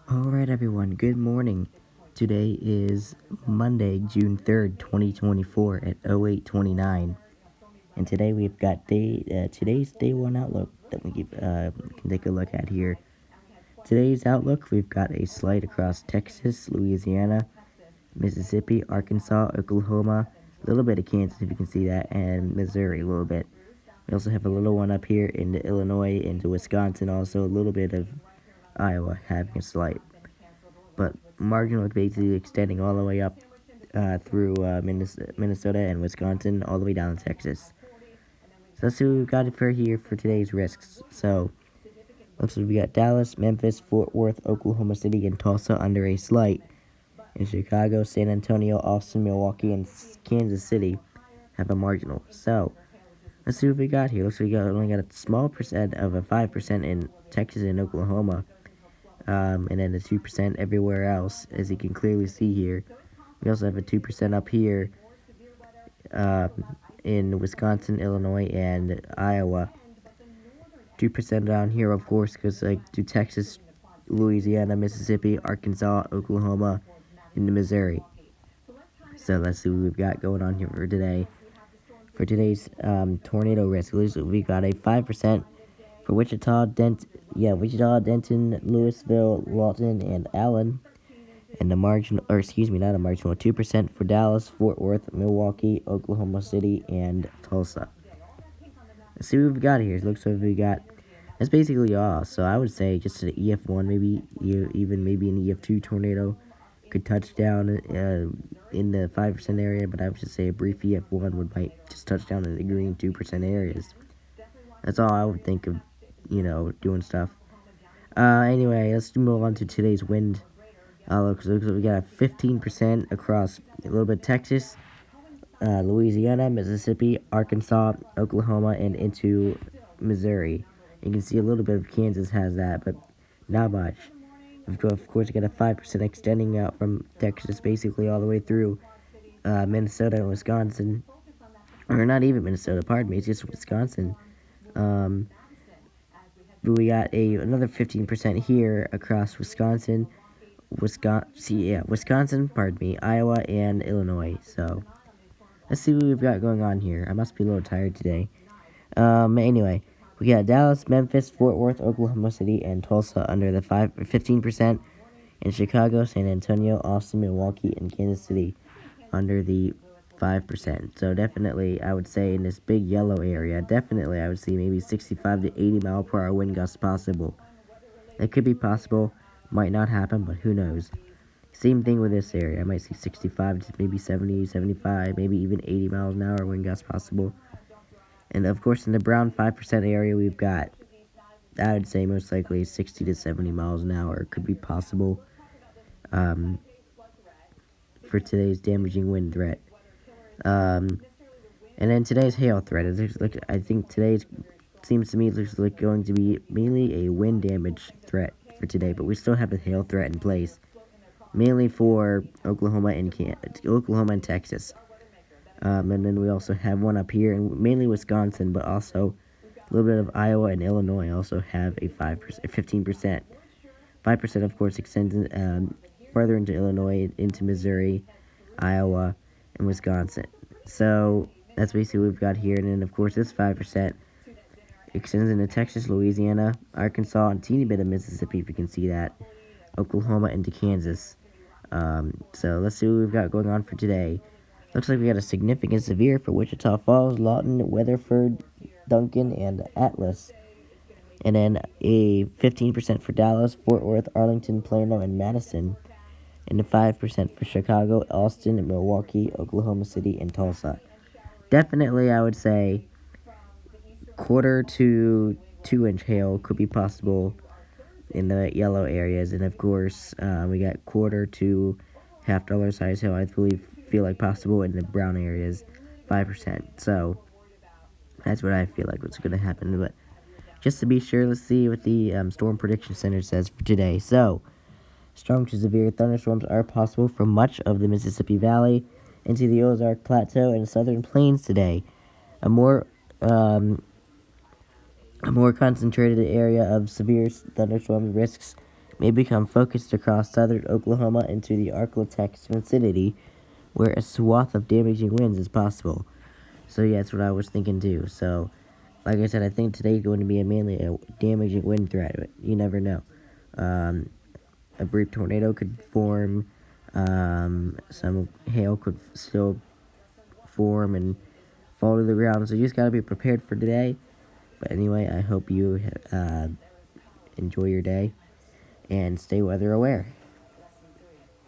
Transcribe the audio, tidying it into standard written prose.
Alright everyone, good morning. Today is Monday, June 3rd, 2024 at 08:29. And today we've got today's day 1 outlook that we can take a look at here. Today's outlook, we've got a slight across Texas, Louisiana, Mississippi, Arkansas, Oklahoma, a little bit of Kansas if you can see that, and Missouri a little bit. We also have a little one up here into Illinois, into Wisconsin, also a little bit of Iowa having a slight. But marginal basically extending all the way up through Minnesota and Wisconsin, all the way down to Texas. So let's see what we've got for here for today's risks. So looks like we got Dallas, Memphis, Fort Worth, Oklahoma City, and Tulsa under a slight. In Chicago, San Antonio, Austin, Milwaukee, and Kansas City have a marginal. So let's see what we got here. Looks like we only got a small percent of a 5% in Texas and Oklahoma. And then the 2% everywhere else, as you can clearly see here. We also have a 2% up here in Wisconsin, Illinois, and Iowa. 2% down here, of course, because to Texas, Louisiana, Mississippi, Arkansas, Oklahoma, and Missouri. So let's see what we've got going on here for today. For today's tornado risk, we got a 5% for Wichita, Denton, Louisville, Lawton, and Allen. And not a marginal, 2% for Dallas, Fort Worth, Milwaukee, Oklahoma City, and Tulsa. Let's see what we've got here. It looks like we got, that's basically all. So I would say just an EF1, maybe even maybe an EF2 tornado could touch down in the 5% area, but I would just say a brief EF1 might just touch down in the green 2% areas. That's all I would think of, doing stuff. Anyway, let's move on to today's wind. Looks like we got a 15% across a little bit Texas, Louisiana, Mississippi, Arkansas, Oklahoma, and into Missouri. You can see a little bit of Kansas has that, but not much. Of course, we got a 5% extending out from Texas basically all the way through Minnesota and Wisconsin. Or not even Minnesota, pardon me, it's just Wisconsin. But we got another 15% here across Wisconsin, Iowa, and Illinois. So let's see what we've got going on here. I must be a little tired today. Anyway, we got Dallas, Memphis, Fort Worth, Oklahoma City, and Tulsa under the 15%, and Chicago, San Antonio, Austin, Milwaukee, and Kansas City under the 5%. So definitely, I would say in this big yellow area, definitely I would see maybe 65 to 80 mile per hour wind gusts possible. That could be possible, might not happen, but who knows. Same thing with this area. I might see 65 to maybe 70, 75, maybe even 80 miles an hour wind gusts possible. And of course, in the brown 5% area, we've got, I would say most likely 60 to 70 miles an hour could be possible for today's damaging wind threat. And then today's hail threat. I think today's seems to me looks like going to be mainly a wind damage threat for today, but we still have a hail threat in place, mainly for Oklahoma and Texas. And then we also have one up here, and mainly Wisconsin, but also a little bit of Iowa and Illinois also have a 15%. 5%, of course, extends further into Illinois, into Missouri, Iowa, and Wisconsin. So that's basically what we've got here. And then, of course, this 5% extends into Texas, Louisiana, Arkansas, and a teeny bit of Mississippi, if you can see that, Oklahoma, into Kansas. So let's see what we've got going on for today. Looks like we got a significant severe for Wichita Falls, Lawton, Weatherford, Duncan, and Atlas. And then a 15% for Dallas, Fort Worth, Arlington, Plano, and Madison. And a 5% for Chicago, Austin, Milwaukee, Oklahoma City, and Tulsa. Definitely, I would say quarter to 2-inch hail could be possible in the yellow areas. And of course, we got quarter to $half size hail, I feel like possible in the brown areas, 5%. So that's what I feel like what's going to happen. But just to be sure, let's see what the Storm Prediction Center says for today. So, strong to severe thunderstorms are possible for much of the Mississippi Valley into the Ozark Plateau and Southern Plains today. A more concentrated area of severe thunderstorm risks may become focused across southern Oklahoma into the Arklatex vicinity, where a swath of damaging winds is possible. So yeah, that's what I was thinking too. So, like I said, I think today's going to be mainly a damaging wind threat. But you never know. A brief tornado could form. Some hail could still form and fall to the ground. So you just gotta be prepared for today. But anyway, I hope you enjoy your day and stay weather aware.